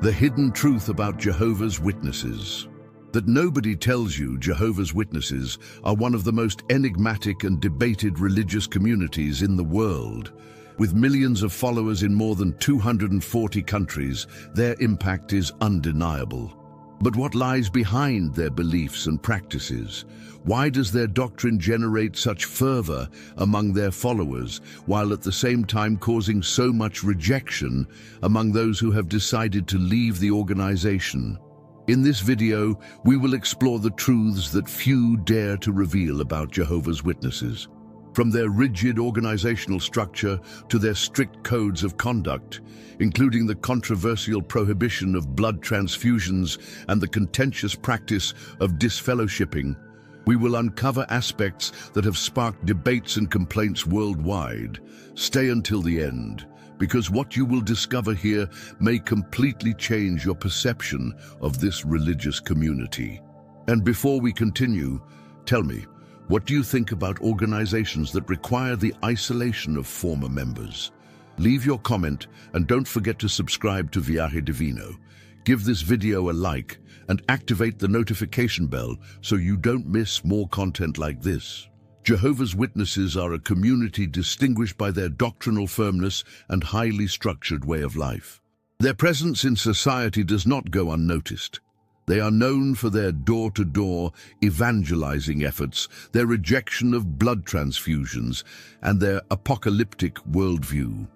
The hidden truth about Jehovah's Witnesses. That nobody tells you Jehovah's Witnesses are one of the most enigmatic and debated religious communities in the world. With millions of followers in more than 240 countries, their impact is undeniable. But what lies behind their beliefs and practices? Why does their doctrine generate such fervor among their followers, while at the same time causing so much rejection among those who have decided to leave the organization? In this video, we will explore the truths that few dare to reveal about Jehovah's Witnesses. From their rigid organizational structure to their strict codes of conduct, including the controversial prohibition of blood transfusions and the contentious practice of disfellowshipping, we will uncover aspects that have sparked debates and complaints worldwide. Stay until the end, because what you will discover here may completely change your perception of this religious community. And before we continue, tell me, what do you think about organizations that require the isolation of former members? Leave your comment and don't forget to subscribe to Viaje Divino. Give this video a like and activate the notification bell so you don't miss more content like this. Jehovah's Witnesses are a community distinguished by their doctrinal firmness and highly structured way of life. Their presence in society does not go unnoticed. They are known for their door-to-door evangelizing efforts, their rejection of blood transfusions, and their apocalyptic worldview.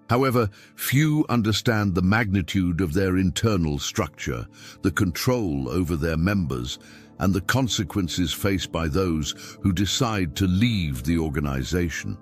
However, few understand the magnitude of their internal structure, the control over their members, and the consequences faced by those who decide to leave the organization.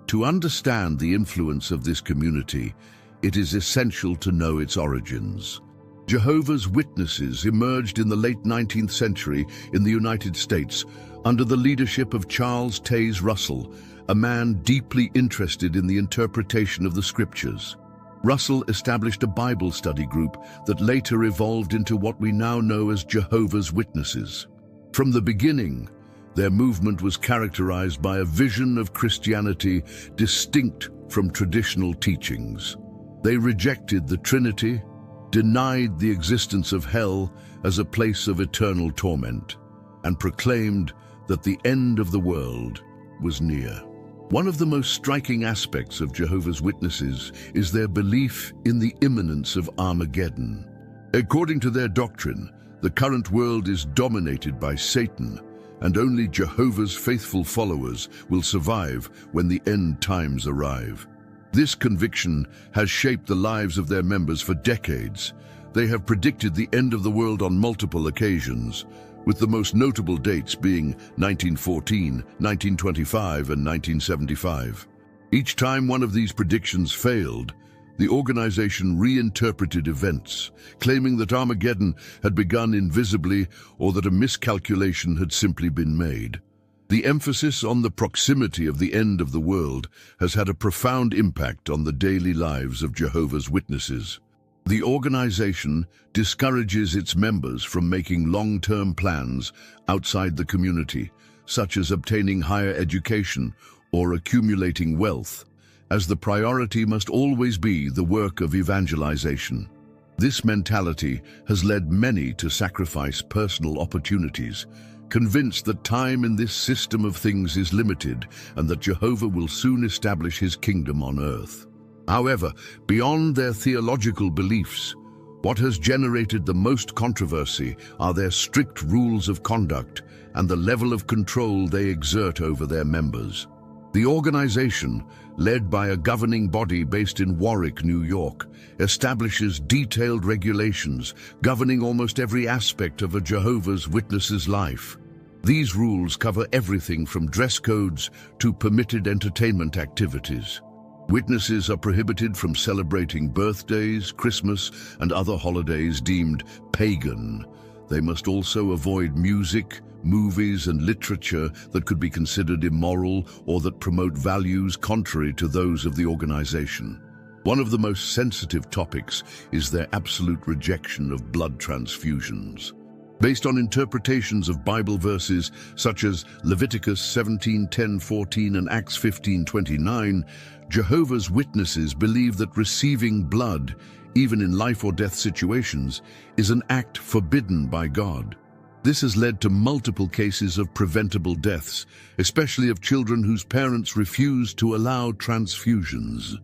To understand the influence of this community, it is essential to know its origins. Jehovah's Witnesses emerged in the late 19th century in the United States under the leadership of Charles Taze Russell, a man deeply interested in the interpretation of the scriptures. Russell established a Bible study group that later evolved into what we now know as Jehovah's Witnesses. From the beginning, their movement was characterized by a vision of Christianity distinct from traditional teachings. They rejected the Trinity, denied the existence of hell as a place of eternal torment, and proclaimed that the end of the world was near. One of the most striking aspects of Jehovah's Witnesses is their belief in the imminence of Armageddon. According to their doctrine, the current world is dominated by Satan, and only Jehovah's faithful followers will survive when the end times arrive. This conviction has shaped the lives of their members for decades. They have predicted the end of the world on multiple occasions, with the most notable dates being 1914, 1925, and 1975. Each time one of these predictions failed, the organization reinterpreted events, claiming that Armageddon had begun invisibly or that a miscalculation had simply been made. The emphasis on the proximity of the end of the world has had a profound impact on the daily lives of Jehovah's Witnesses. The organization discourages its members from making long-term plans outside the community, such as obtaining higher education or accumulating wealth, as the priority must always be the work of evangelization. This mentality has led many to sacrifice personal opportunities, convinced that time in this system of things is limited and that Jehovah will soon establish his kingdom on earth. However, beyond their theological beliefs, what has generated the most controversy are their strict rules of conduct and the level of control they exert over their members. The organization, led by a governing body based in Warwick, New York, establishes detailed regulations governing almost every aspect of a Jehovah's Witnesses' life. These rules cover everything from dress codes to permitted entertainment activities. Witnesses are prohibited from celebrating birthdays, Christmas, and other holidays deemed pagan. They must also avoid music, movies, and literature that could be considered immoral or that promote values contrary to those of the organization. One of the most sensitive topics is their absolute rejection of blood transfusions. Based on interpretations of Bible verses such as Leviticus 17:10-14 and Acts 15:29, Jehovah's Witnesses believe that receiving blood even in life or death situations, is an act forbidden by God. This has led to multiple cases of preventable deaths, especially of children whose parents refuse to allow transfusions.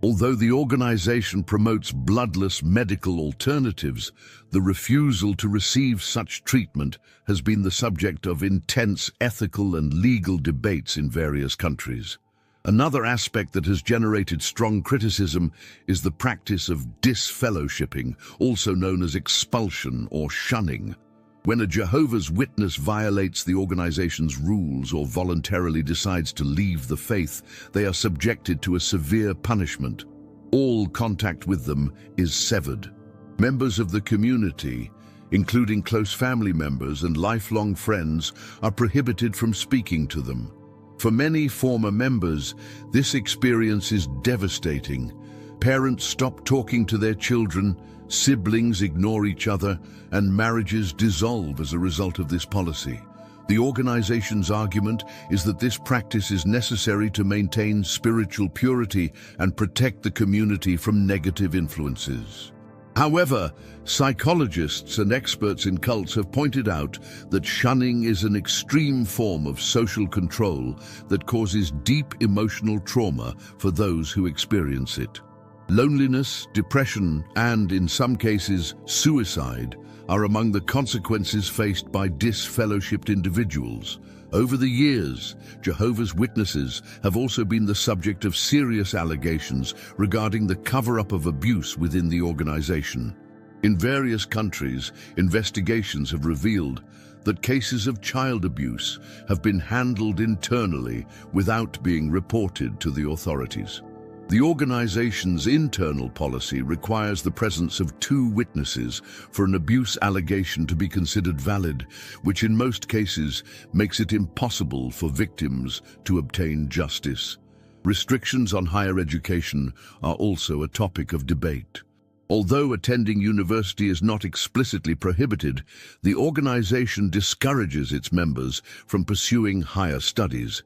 Although the organization promotes bloodless medical alternatives, the refusal to receive such treatment has been the subject of intense ethical and legal debates in various countries. Another aspect that has generated strong criticism is the practice of disfellowshipping, also known as expulsion or shunning. When a Jehovah's Witness violates the organization's rules or voluntarily decides to leave the faith, they are subjected to a severe punishment. All contact with them is severed. Members of the community, including close family members and lifelong friends, are prohibited from speaking to them. For many former members, this experience is devastating. Parents stop talking to their children, siblings ignore each other, and marriages dissolve as a result of this policy. The organization's argument is that this practice is necessary to maintain spiritual purity and protect the community from negative influences. However, psychologists and experts in cults have pointed out that shunning is an extreme form of social control that causes deep emotional trauma for those who experience it. Loneliness, depression, and, in some cases, suicide are among the consequences faced by disfellowshipped individuals. Over the years, Jehovah's Witnesses have also been the subject of serious allegations regarding the cover-up of abuse within the organization. In various countries, investigations have revealed that cases of child abuse have been handled internally without being reported to the authorities. The organization's internal policy requires the presence of 2 witnesses for an abuse allegation to be considered valid, which in most cases makes it impossible for victims to obtain justice. Restrictions on higher education are also a topic of debate. Although attending university is not explicitly prohibited, the organization discourages its members from pursuing higher studies.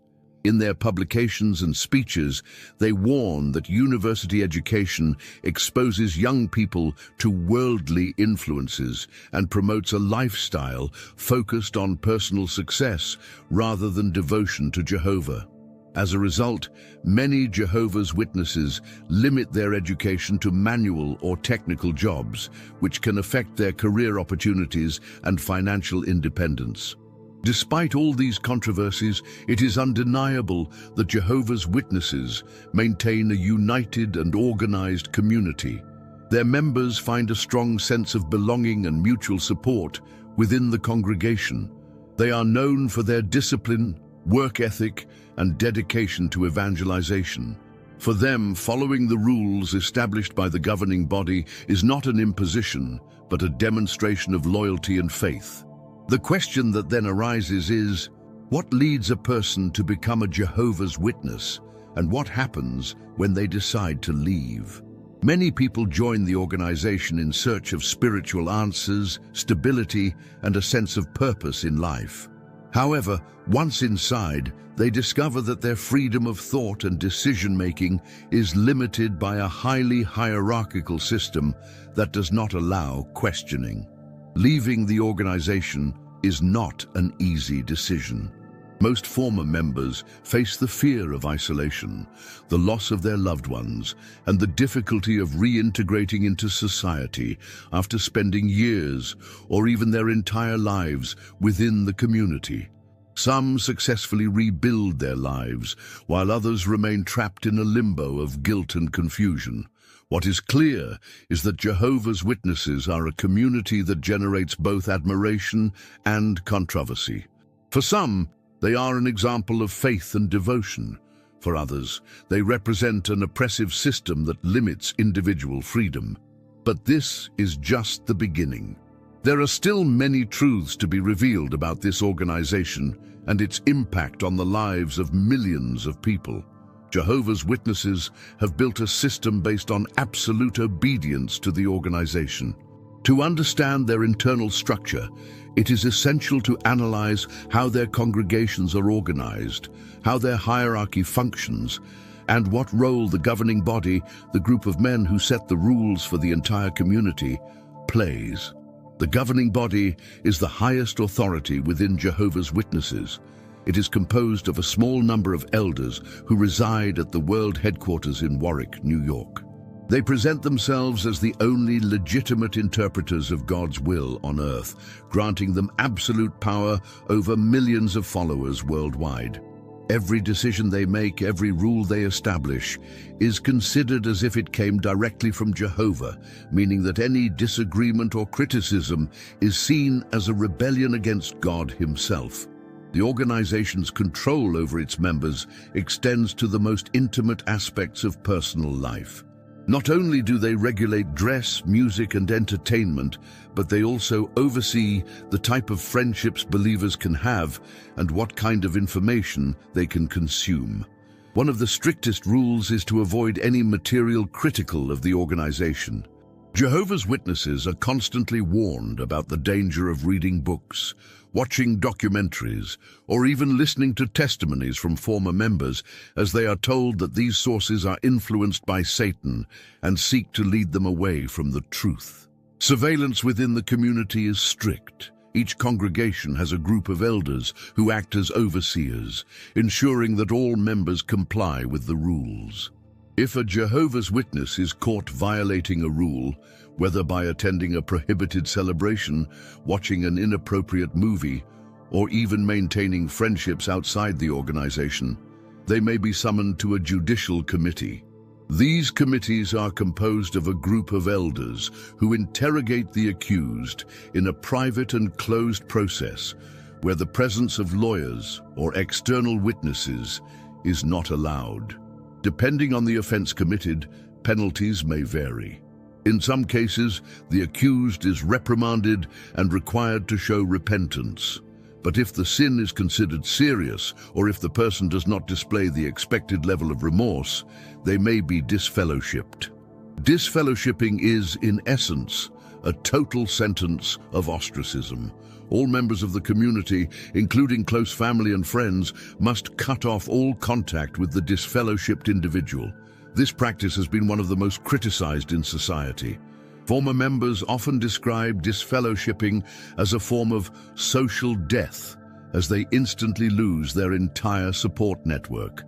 In their publications and speeches, they warn that university education exposes young people to worldly influences and promotes a lifestyle focused on personal success rather than devotion to Jehovah. As a result, many Jehovah's Witnesses limit their education to manual or technical jobs, which can affect their career opportunities and financial independence. Despite all these controversies, it is undeniable that Jehovah's Witnesses maintain a united and organized community. Their members find a strong sense of belonging and mutual support within the congregation. They are known for their discipline, work ethic, and dedication to evangelization. For them, following the rules established by the governing body is not an imposition, but a demonstration of loyalty and faith. The question that then arises is, what leads a person to become a Jehovah's Witness, and what happens when they decide to leave? Many people join the organization in search of spiritual answers, stability, and a sense of purpose in life. However, once inside, they discover that their freedom of thought and decision-making is limited by a highly hierarchical system that does not allow questioning. Leaving the organization is not an easy decision. Most former members face the fear of isolation, the loss of their loved ones, and the difficulty of reintegrating into society after spending years or even their entire lives within the community. Some successfully rebuild their lives, while others remain trapped in a limbo of guilt and confusion. What is clear is that Jehovah's Witnesses are a community that generates both admiration and controversy. For some, they are an example of faith and devotion. For others, they represent an oppressive system that limits individual freedom. But this is just the beginning. There are still many truths to be revealed about this organization and its impact on the lives of millions of people. Jehovah's Witnesses have built a system based on absolute obedience to the organization. To understand their internal structure, it is essential to analyze how their congregations are organized, how their hierarchy functions, and what role the governing body, the group of men who set the rules for the entire community, plays. The governing body is the highest authority within Jehovah's Witnesses. It is composed of a small number of elders who reside at the world headquarters in Warwick, New York. They present themselves as the only legitimate interpreters of God's will on earth, granting them absolute power over millions of followers worldwide. Every decision they make, every rule they establish, is considered as if it came directly from Jehovah, meaning that any disagreement or criticism is seen as a rebellion against God himself. The organization's control over its members extends to the most intimate aspects of personal life. Not only do they regulate dress, music, and entertainment, but they also oversee the type of friendships believers can have and what kind of information they can consume. One of the strictest rules is to avoid any material critical of the organization. Jehovah's Witnesses are constantly warned about the danger of reading books, watching documentaries, or even listening to testimonies from former members, as they are told that these sources are influenced by Satan and seek to lead them away from the truth. Surveillance within the community is strict. Each congregation has a group of elders who act as overseers, ensuring that all members comply with the rules. If a Jehovah's Witness is caught violating a rule, whether by attending a prohibited celebration, watching an inappropriate movie, or even maintaining friendships outside the organization, they may be summoned to a judicial committee. These committees are composed of a group of elders who interrogate the accused in a private and closed process where the presence of lawyers or external witnesses is not allowed. Depending on the offense committed, penalties may vary. In some cases, the accused is reprimanded and required to show repentance. But if the sin is considered serious, or if the person does not display the expected level of remorse, they may be disfellowshipped. Disfellowshipping is, in essence, a total sentence of ostracism. All members of the community, including close family and friends, must cut off all contact with the disfellowshipped individual. This practice has been one of the most criticized in society. Former members often describe disfellowshipping as a form of social death, as they instantly lose their entire support network.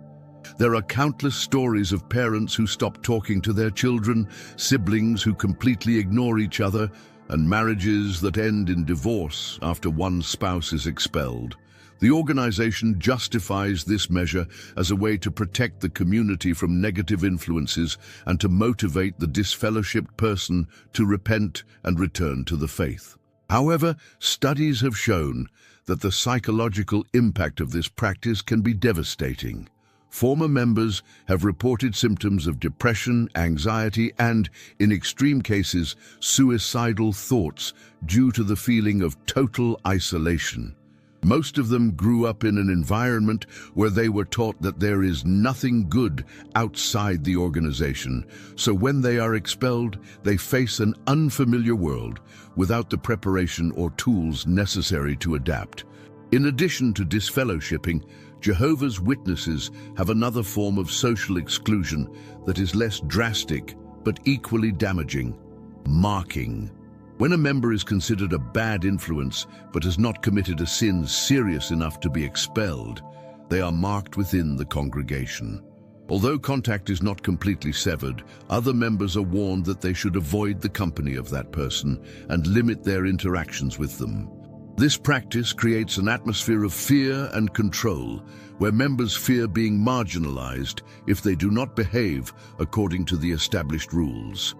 There are countless stories of parents who stop talking to their children, siblings who completely ignore each other, and marriages that end in divorce after one spouse is expelled. The organization justifies this measure as a way to protect the community from negative influences and to motivate the disfellowshipped person to repent and return to the faith. However, studies have shown that the psychological impact of this practice can be devastating. Former members have reported symptoms of depression, anxiety, and, in extreme cases, suicidal thoughts due to the feeling of total isolation. Most of them grew up in an environment where they were taught that there is nothing good outside the organization, so when they are expelled, they face an unfamiliar world without the preparation or tools necessary to adapt. In addition to disfellowshipping, Jehovah's Witnesses have another form of social exclusion that is less drastic but equally damaging: marking. When a member is considered a bad influence but has not committed a sin serious enough to be expelled, they are marked within the congregation. Although contact is not completely severed, other members are warned that they should avoid the company of that person and limit their interactions with them. This practice creates an atmosphere of fear and control, where members fear being marginalized if they do not behave according to the established rules.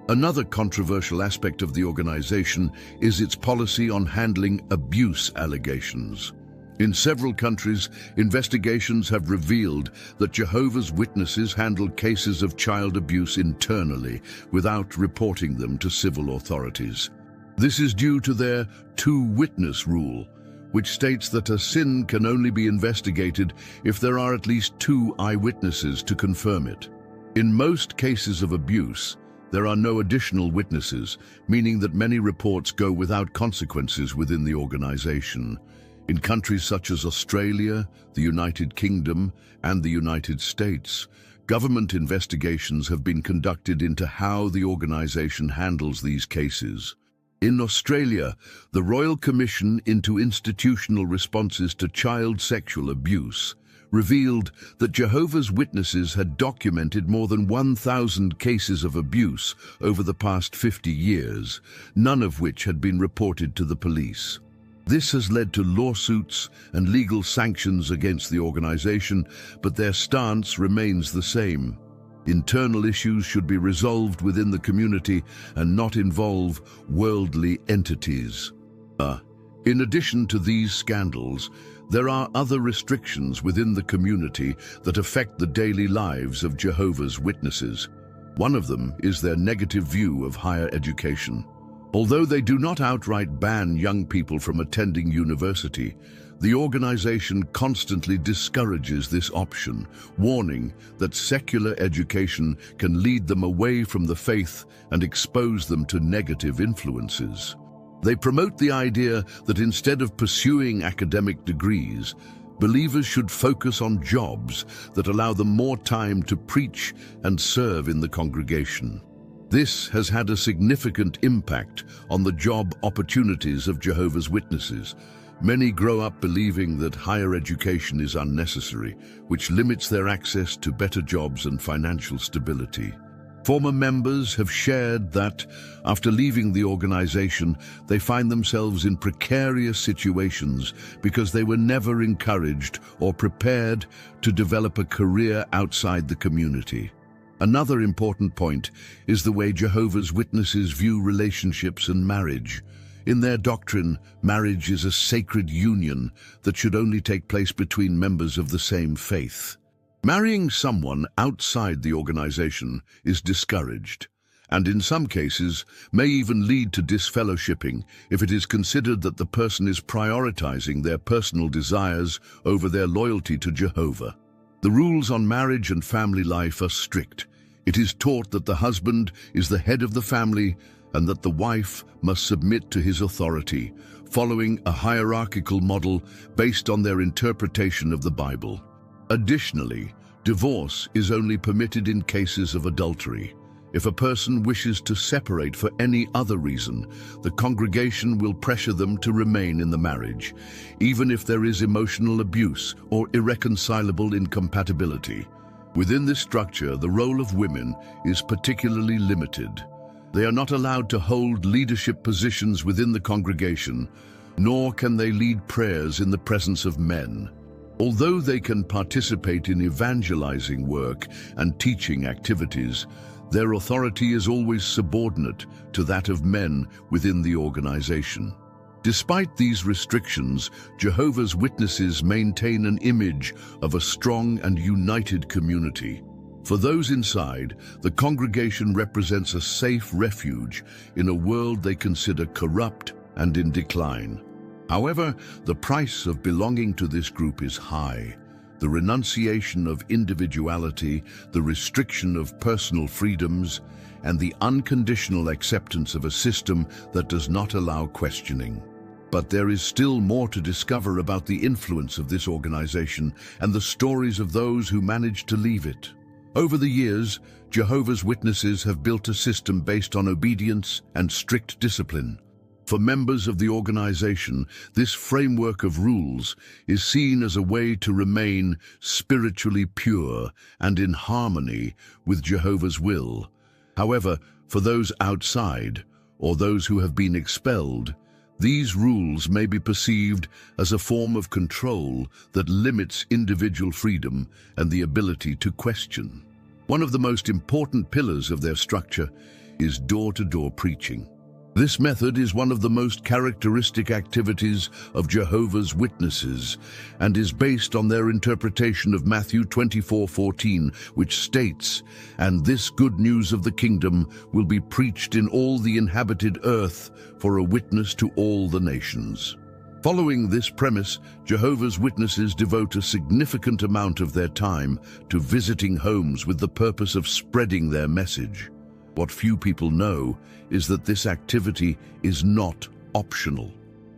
Another controversial aspect of the organization is its policy on handling abuse allegations. In several countries, investigations have revealed that Jehovah's Witnesses handle cases of child abuse internally without reporting them to civil authorities. This is due to their two-witness rule, which states that a sin can only be investigated if there are at least two eyewitnesses to confirm it. In most cases of abuse, there are no additional witnesses, meaning that many reports go without consequences within the organization. In countries such as Australia, the United Kingdom, and the United States, government investigations have been conducted into how the organization handles these cases. In Australia, the Royal Commission into Institutional Responses to Child Sexual Abuse revealed that Jehovah's Witnesses had documented more than 1,000 cases of abuse over the past 50 years, none of which had been reported to the police. This has led to lawsuits and legal sanctions against the organization, but their stance remains the same. Internal issues should be resolved within the community and not involve worldly entities. In addition to these scandals, there are other restrictions within the community that affect the daily lives of Jehovah's Witnesses. One of them is their negative view of higher education. Although they do not outright ban young people from attending university, the organization constantly discourages this option, warning that secular education can lead them away from the faith and expose them to negative influences. They promote the idea that instead of pursuing academic degrees, believers should focus on jobs that allow them more time to preach and serve in the congregation. This has had a significant impact on the job opportunities of Jehovah's Witnesses. Many grow up believing that higher education is unnecessary, which limits their access to better jobs and financial stability. Former members have shared that, after leaving the organization, they find themselves in precarious situations because they were never encouraged or prepared to develop a career outside the community. Another important point is the way Jehovah's Witnesses view relationships and marriage. In their doctrine, marriage is a sacred union that should only take place between members of the same faith. Marrying someone outside the organization is discouraged, and in some cases may even lead to disfellowshipping if it is considered that the person is prioritizing their personal desires over their loyalty to Jehovah. The rules on marriage and family life are strict. It is taught that the husband is the head of the family and that the wife must submit to his authority, following a hierarchical model based on their interpretation of the Bible. Additionally, divorce is only permitted in cases of adultery. If a person wishes to separate for any other reason, the congregation will pressure them to remain in the marriage, even if there is emotional abuse or irreconcilable incompatibility. Within this structure, the role of women is particularly limited. They are not allowed to hold leadership positions within the congregation, nor can they lead prayers in the presence of men. Although they can participate in evangelizing work and teaching activities, their authority is always subordinate to that of men within the organization. Despite these restrictions, Jehovah's Witnesses maintain an image of a strong and united community. For those inside, the congregation represents a safe refuge in a world they consider corrupt and in decline. However, the price of belonging to this group is high. The renunciation of individuality, the restriction of personal freedoms, and the unconditional acceptance of a system that does not allow questioning. But there is still more to discover about the influence of this organization and the stories of those who managed to leave it. Over the years, Jehovah's Witnesses have built a system based on obedience and strict discipline. For members of the organization, this framework of rules is seen as a way to remain spiritually pure and in harmony with Jehovah's will. However, for those outside, or those who have been expelled, these rules may be perceived as a form of control that limits individual freedom and the ability to question. One of the most important pillars of their structure is door-to-door preaching. This method is one of the most characteristic activities of Jehovah's Witnesses and is based on their interpretation of Matthew 24:14, which states, "And this good news of the kingdom will be preached in all the inhabited earth for a witness to all the nations." Following this premise, Jehovah's Witnesses devote a significant amount of their time to visiting homes with the purpose of spreading their message. What few people know is that this activity is not optional.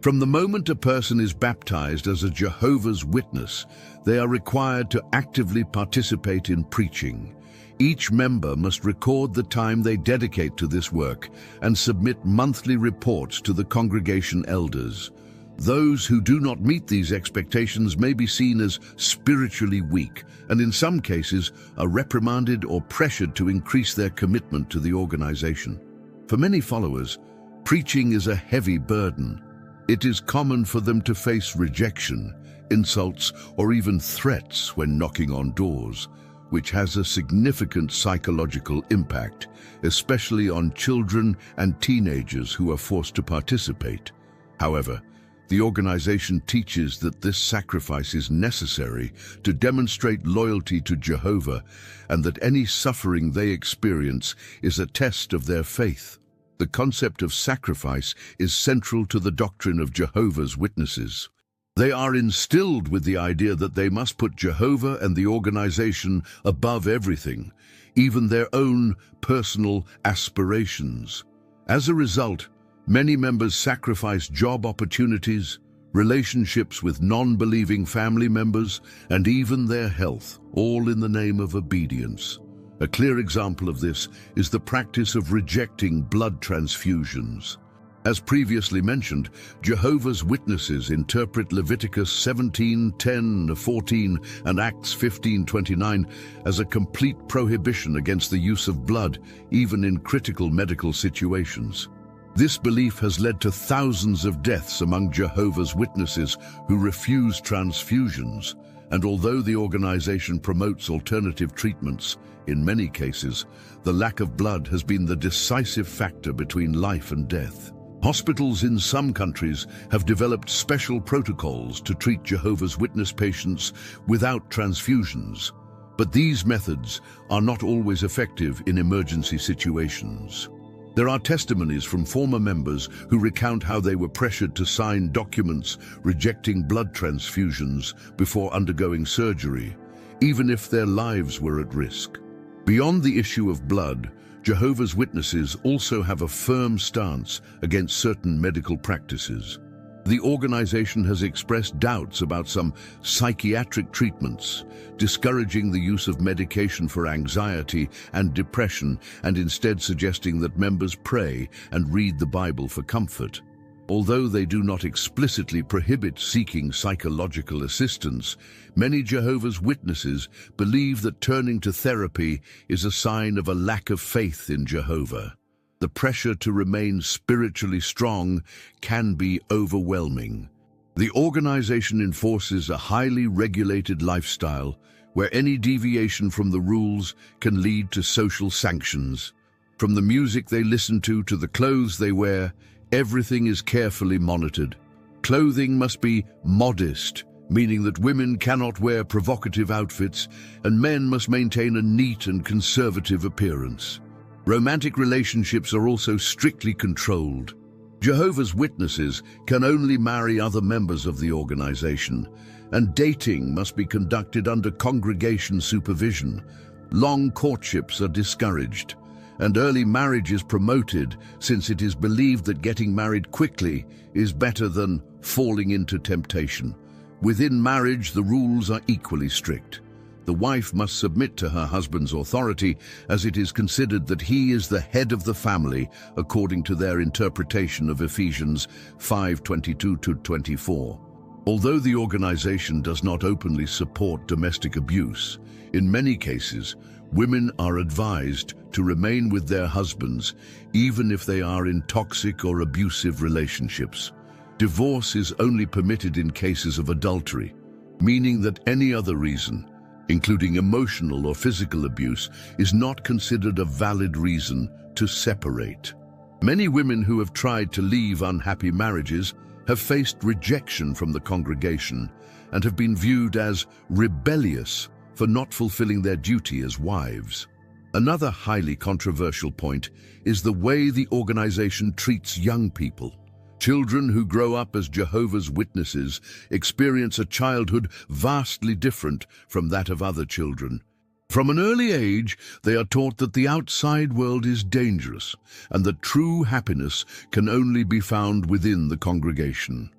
From the moment a person is baptized as a Jehovah's Witness, they are required to actively participate in preaching. Each member must record the time they dedicate to this work and submit monthly reports to the congregation elders. Those who do not meet these expectations may be seen as spiritually weak, and in some cases are reprimanded or pressured to increase their commitment to the organization. For many followers, preaching is a heavy burden. It is common for them to face rejection, insults, or even threats when knocking on doors, which has a significant psychological impact, especially on children and teenagers who are forced to participate. However, the organization teaches that this sacrifice is necessary to demonstrate loyalty to Jehovah, and that any suffering they experience is a test of their faith. The concept of sacrifice is central to the doctrine of Jehovah's Witnesses. They are instilled with the idea that they must put Jehovah and the organization above everything, even their own personal aspirations. As a result, many members sacrifice job opportunities, relationships with non-believing family members, and even their health, all in the name of obedience. A clear example of this is the practice of rejecting blood transfusions. As previously mentioned, Jehovah's Witnesses interpret Leviticus 17:10-14 and Acts 15:29 as a complete prohibition against the use of blood, even in critical medical situations. This belief has led to thousands of deaths among Jehovah's Witnesses who refuse transfusions, and although the organization promotes alternative treatments, in many cases, the lack of blood has been the decisive factor between life and death. Hospitals in some countries have developed special protocols to treat Jehovah's Witness patients without transfusions, but these methods are not always effective in emergency situations. There are testimonies from former members who recount how they were pressured to sign documents rejecting blood transfusions before undergoing surgery, even if their lives were at risk. Beyond the issue of blood, Jehovah's Witnesses also have a firm stance against certain medical practices. The organization has expressed doubts about some psychiatric treatments, discouraging the use of medication for anxiety and depression, and instead suggesting that members pray and read the Bible for comfort. Although they do not explicitly prohibit seeking psychological assistance, many Jehovah's Witnesses believe that turning to therapy is a sign of a lack of faith in Jehovah. The pressure to remain spiritually strong can be overwhelming. The organization enforces a highly regulated lifestyle where any deviation from the rules can lead to social sanctions. From the music they listen to the clothes they wear, everything is carefully monitored. Clothing must be modest, meaning that women cannot wear provocative outfits, and men must maintain a neat and conservative appearance. Romantic relationships are also strictly controlled. Jehovah's Witnesses can only marry other members of the organization, and dating must be conducted under congregation supervision. Long courtships are discouraged, and early marriage is promoted, since it is believed that getting married quickly is better than falling into temptation. Within marriage, the rules are equally strict. The wife must submit to her husband's authority, as it is considered that he is the head of the family, according to their interpretation of Ephesians 5:22-24. Although the organization does not openly support domestic abuse, in many cases, women are advised to remain with their husbands, even if they are in toxic or abusive relationships. Divorce is only permitted in cases of adultery, meaning that any other reason, including emotional or physical abuse, is not considered a valid reason to separate. Many women who have tried to leave unhappy marriages have faced rejection from the congregation and have been viewed as rebellious for not fulfilling their duty as wives. Another highly controversial point is the way the organization treats young people. Children who grow up as Jehovah's Witnesses experience a childhood vastly different from that of other children. From an early age, they are taught that the outside world is dangerous and that true happiness can only be found within the congregation.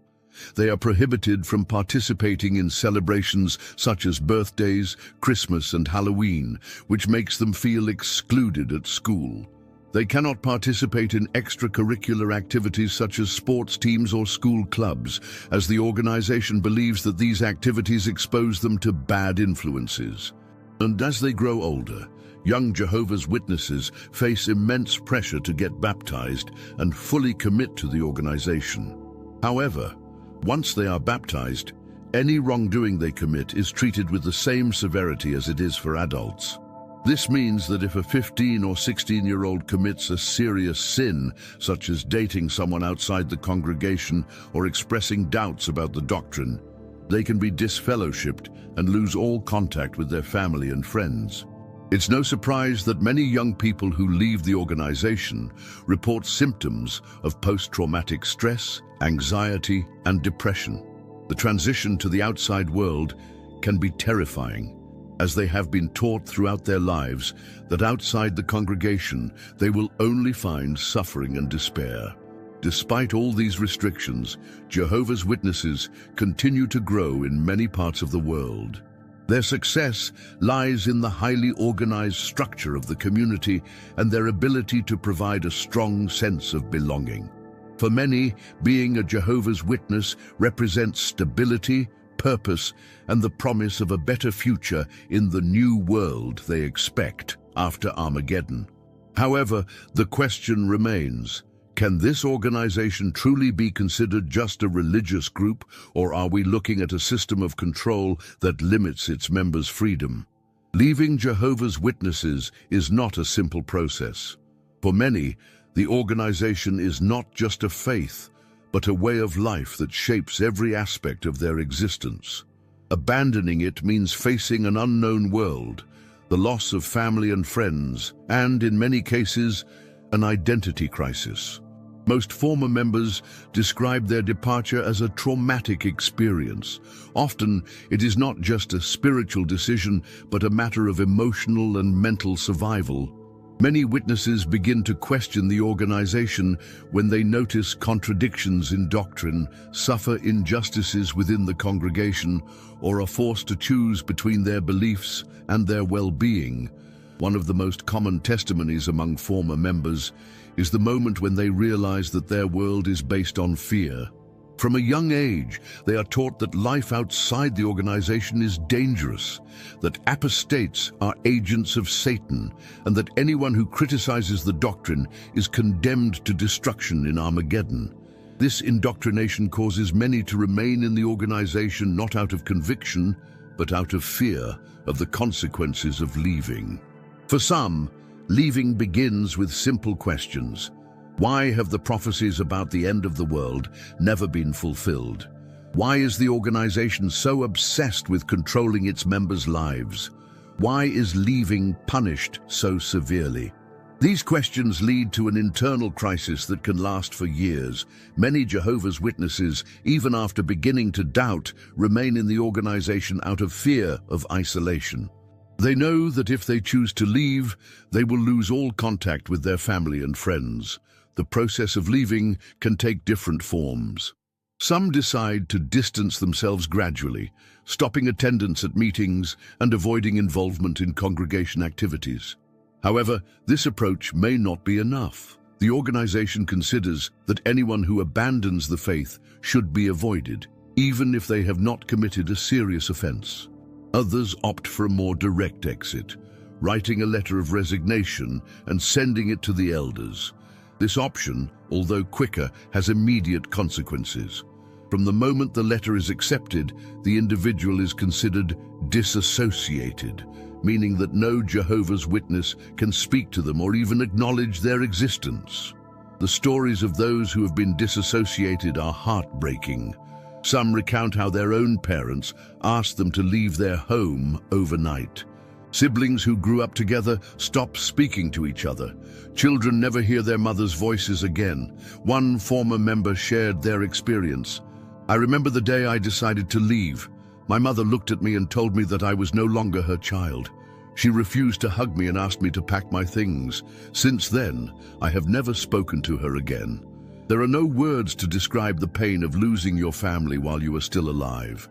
They are prohibited from participating in celebrations such as birthdays, Christmas, and Halloween, which makes them feel excluded at school. They cannot participate in extracurricular activities such as sports teams or school clubs, as the organization believes that these activities expose them to bad influences. And as they grow older, young Jehovah's Witnesses face immense pressure to get baptized and fully commit to the organization. However, once they are baptized, any wrongdoing they commit is treated with the same severity as it is for adults. This means that if a 15 or 16-year-old commits a serious sin, such as dating someone outside the congregation or expressing doubts about the doctrine, they can be disfellowshipped and lose all contact with their family and friends. It's no surprise that many young people who leave the organization report symptoms of post-traumatic stress, anxiety, and depression. The transition to the outside world can be terrifying, as they have been taught throughout their lives that outside the congregation they will only find suffering and despair. Despite all these restrictions, Jehovah's Witnesses continue to grow in many parts of the world. Their success lies in the highly organized structure of the community and their ability to provide a strong sense of belonging. For many, being a Jehovah's Witness represents stability, purpose, and the promise of a better future in the new world they expect after Armageddon. However, the question remains, can this organization truly be considered just a religious group, or are we looking at a system of control that limits its members' freedom? Leaving Jehovah's Witnesses is not a simple process. For many, the organization is not just a faith, but a way of life that shapes every aspect of their existence. Abandoning it means facing an unknown world, the loss of family and friends, and, in many cases, an identity crisis. Most former members describe their departure as a traumatic experience. Often, it is not just a spiritual decision, but a matter of emotional and mental survival. Many witnesses begin to question the organization when they notice contradictions in doctrine, suffer injustices within the congregation, or are forced to choose between their beliefs and their well-being. One of the most common testimonies among former members is the moment when they realize that their world is based on fear. From a young age, they are taught that life outside the organization is dangerous, that apostates are agents of Satan, and that anyone who criticizes the doctrine is condemned to destruction in Armageddon. This indoctrination causes many to remain in the organization not out of conviction, but out of fear of the consequences of leaving. For some, leaving begins with simple questions. Why have the prophecies about the end of the world never been fulfilled? Why is the organization so obsessed with controlling its members' lives? Why is leaving punished so severely? These questions lead to an internal crisis that can last for years. Many Jehovah's Witnesses, even after beginning to doubt, remain in the organization out of fear of isolation. They know that if they choose to leave, they will lose all contact with their family and friends. The process of leaving can take different forms. Some decide to distance themselves gradually, stopping attendance at meetings and avoiding involvement in congregation activities. However, this approach may not be enough. The organization considers that anyone who abandons the faith should be avoided, even if they have not committed a serious offense. Others opt for a more direct exit, writing a letter of resignation and sending it to the elders. This option, although quicker, has immediate consequences. From the moment the letter is accepted, the individual is considered disassociated, meaning that no Jehovah's Witness can speak to them or even acknowledge their existence. The stories of those who have been disassociated are heartbreaking. Some recount how their own parents asked them to leave their home overnight. Siblings who grew up together stop speaking to each other. Children never hear their mother's voices again. One former member shared their experience. "I remember the day I decided to leave. My mother looked at me and told me that I was no longer her child. She refused to hug me and asked me to pack my things. Since then, I have never spoken to her again." There are no words to describe the pain of losing your family while you are still alive.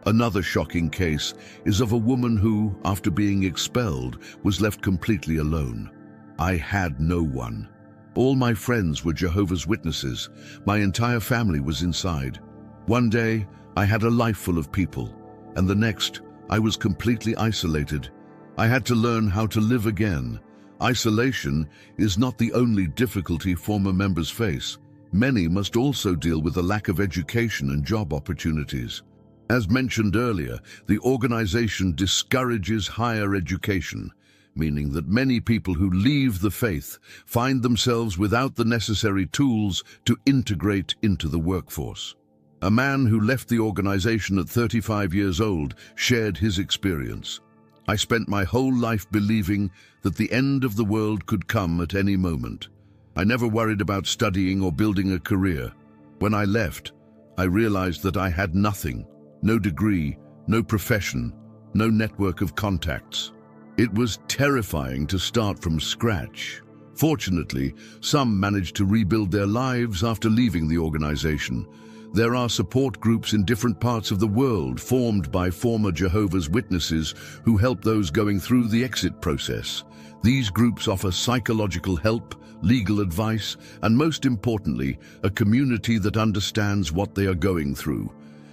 Another shocking case is of a woman who, after being expelled, was left completely alone. I had no one. All my friends were Jehovah's Witnesses. My entire family was inside. One day, I had a life full of people, and the next, I was completely isolated. I had to learn how to live again. Isolation is not the only difficulty former members face. Many must also deal with a lack of education and job opportunities. As mentioned earlier, the organization discourages higher education, meaning that many people who leave the faith find themselves without the necessary tools to integrate into the workforce. A man who left the organization at 35 years old shared his experience. I spent my whole life believing that the end of the world could come at any moment. I never worried about studying or building a career. When I left, I realized that I had nothing, no degree, no profession, no network of contacts. It was terrifying to start from scratch. Fortunately, some managed to rebuild their lives after leaving the organization. There are support groups in different parts of the world formed by former Jehovah's Witnesses who help those going through the exit process. These groups offer psychological help, legal advice, and most importantly, a community that understands what they are going through.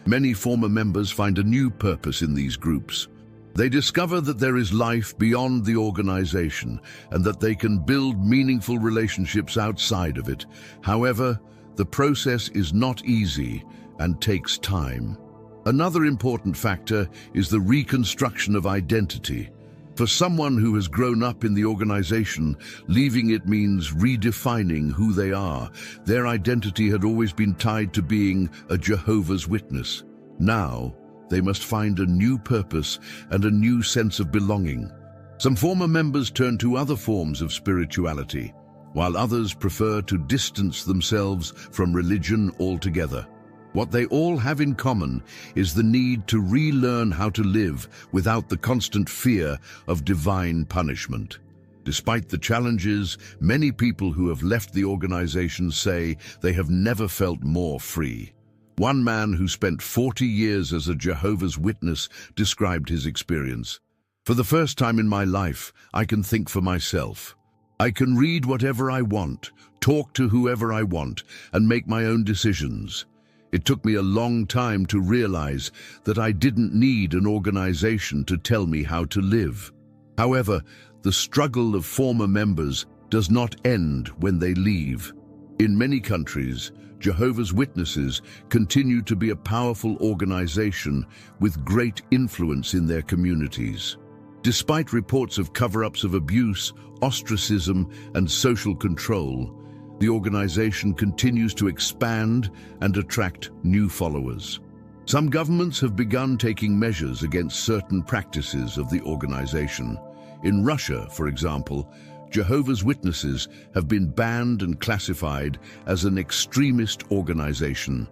Many former members find a new purpose in these groups. They discover that there is life beyond the organization and that they can build meaningful relationships outside of it. However, the process is not easy and takes time. Another important factor is the reconstruction of identity. For someone who has grown up in the organization, leaving it means redefining who they are. Their identity had always been tied to being a Jehovah's Witness. Now, they must find a new purpose and a new sense of belonging. Some former members turn to other forms of spirituality, while others prefer to distance themselves from religion altogether. What they all have in common is the need to relearn how to live without the constant fear of divine punishment. Despite the challenges, many people who have left the organization say they have never felt more free. One man who spent 40 years as a Jehovah's Witness described his experience. "For the first time in my life, I can think for myself. I can read whatever I want, talk to whoever I want, and make my own decisions. It took me a long time to realize that I didn't need an organization to tell me how to live." However, the struggle of former members does not end when they leave. In many countries, Jehovah's Witnesses continue to be a powerful organization with great influence in their communities. Despite reports of cover-ups of abuse, ostracism, and social control, the organization continues to expand and attract new followers. Some governments have begun taking measures against certain practices of the organization. In Russia, for example, Jehovah's Witnesses have been banned and classified as an extremist organization.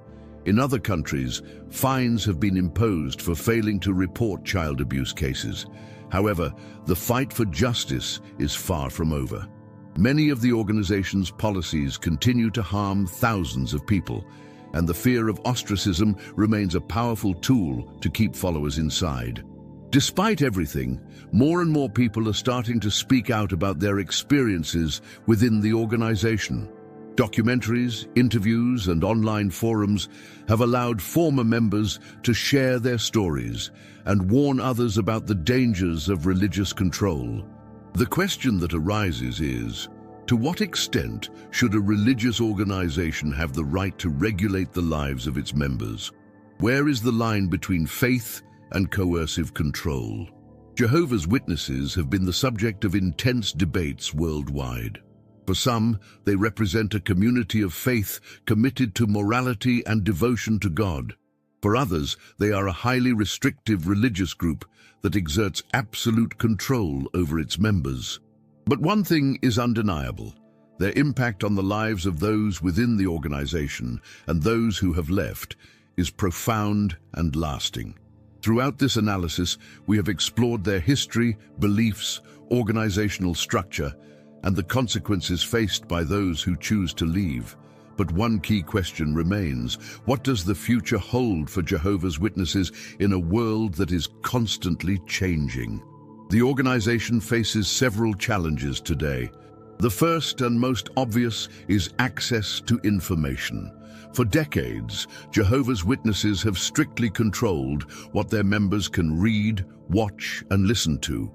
In other countries, fines have been imposed for failing to report child abuse cases. However, the fight for justice is far from over. Many of the organization's policies continue to harm thousands of people, and the fear of ostracism remains a powerful tool to keep followers inside. Despite everything, more and more people are starting to speak out about their experiences within the organization. Documentaries, interviews, and online forums have allowed former members to share their stories and warn others about the dangers of religious control. The question that arises is, to what extent should a religious organization have the right to regulate the lives of its members? Where is the line between faith and coercive control? Jehovah's Witnesses have been the subject of intense debates worldwide. For some, they represent a community of faith committed to morality and devotion to God. For others, they are a highly restrictive religious group that exerts absolute control over its members. But one thing is undeniable: their impact on the lives of those within the organization and those who have left is profound and lasting. Throughout this analysis, we have explored their history, beliefs, organizational structure, and the consequences faced by those who choose to leave. But one key question remains: what does the future hold for Jehovah's Witnesses in a world that is constantly changing? The organization faces several challenges today. The first and most obvious is access to information. For decades, Jehovah's Witnesses have strictly controlled what their members can read, watch, and listen to.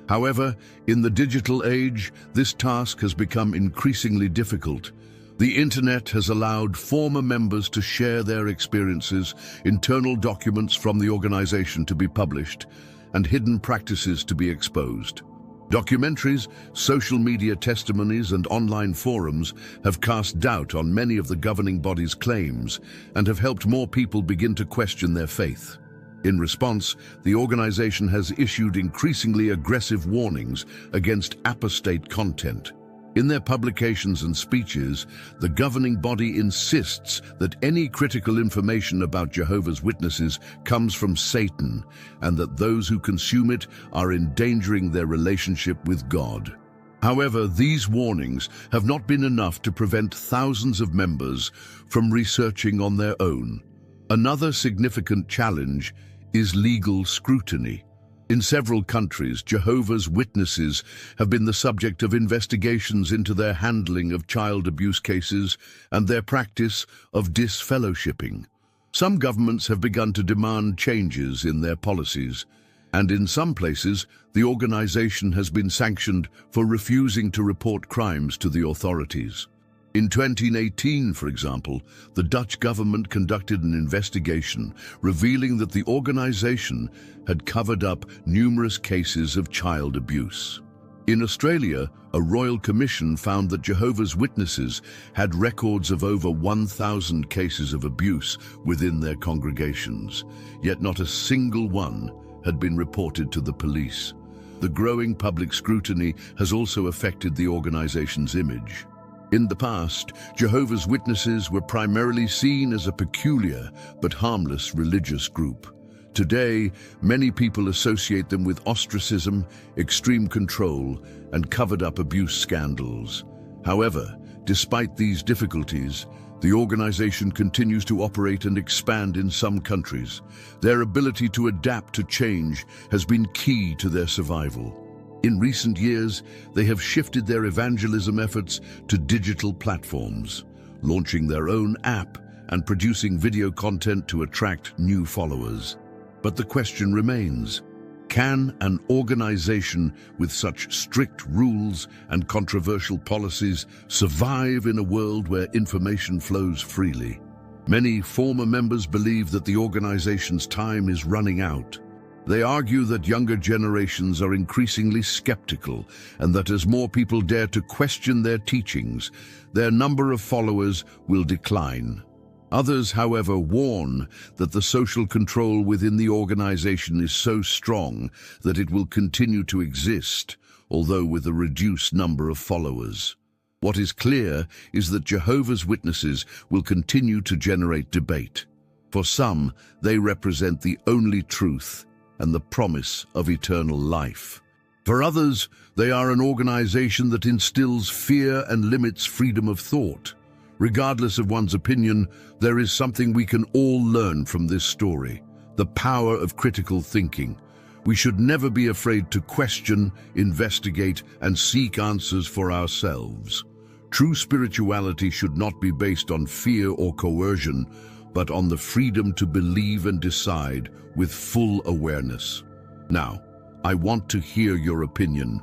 However, in the digital age, this task has become increasingly difficult. The internet has allowed former members to share their experiences, internal documents from the organization to be published, and hidden practices to be exposed. Documentaries, social media testimonies, and online forums have cast doubt on many of the governing body's claims and have helped more people begin to question their faith. In response, the organization has issued increasingly aggressive warnings against apostate content. In their publications and speeches, the governing body insists that any critical information about Jehovah's Witnesses comes from Satan and that those who consume it are endangering their relationship with God. However, these warnings have not been enough to prevent thousands of members from researching on their own. Another significant challenge is legal scrutiny. In several countries, Jehovah's Witnesses have been the subject of investigations into their handling of child abuse cases and their practice of disfellowshipping. Some governments have begun to demand changes in their policies, and in some places, the organization has been sanctioned for refusing to report crimes to the authorities. In 2018, for example, the Dutch government conducted an investigation revealing that the organization had covered up numerous cases of child abuse. In Australia, a royal commission found that Jehovah's Witnesses had records of over 1,000 cases of abuse within their congregations, yet not a single one had been reported to the police. The growing public scrutiny has also affected the organization's image. In the past, Jehovah's Witnesses were primarily seen as a peculiar but harmless religious group. Today, many people associate them with ostracism, extreme control, and covered-up abuse scandals. However, despite these difficulties, the organization continues to operate and expand in some countries. Their ability to adapt to change has been key to their survival. In recent years, they have shifted their evangelism efforts to digital platforms, launching their own app and producing video content to attract new followers. But the question remains: can an organization with such strict rules and controversial policies survive in a world where information flows freely? Many former members believe that the organization's time is running out. They argue that younger generations are increasingly skeptical and that as more people dare to question their teachings, their number of followers will decline. Others, however, warn that the social control within the organization is so strong that it will continue to exist, although with a reduced number of followers. What is clear is that Jehovah's Witnesses will continue to generate debate. For some, they represent the only truth and the promise of eternal life. For others, they are an organization that instills fear and limits freedom of thought. Regardless of one's opinion, there is something we can all learn from this story: the power of critical thinking. We should never be afraid to question, investigate, and seek answers for ourselves. True spirituality should not be based on fear or coercion, but on the freedom to believe and decide with full awareness. Now, I want to hear your opinion.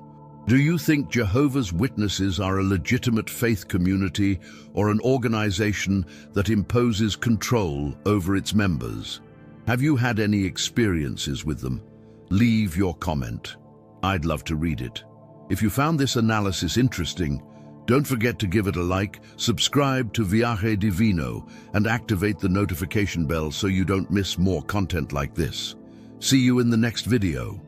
Do you think Jehovah's Witnesses are a legitimate faith community or an organization that imposes control over its members? Have you had any experiences with them? Leave your comment. I'd love to read it. If you found this analysis interesting, don't forget to give it a like, subscribe to Viaje Divino, and activate the notification bell so you don't miss more content like this. See you in the next video.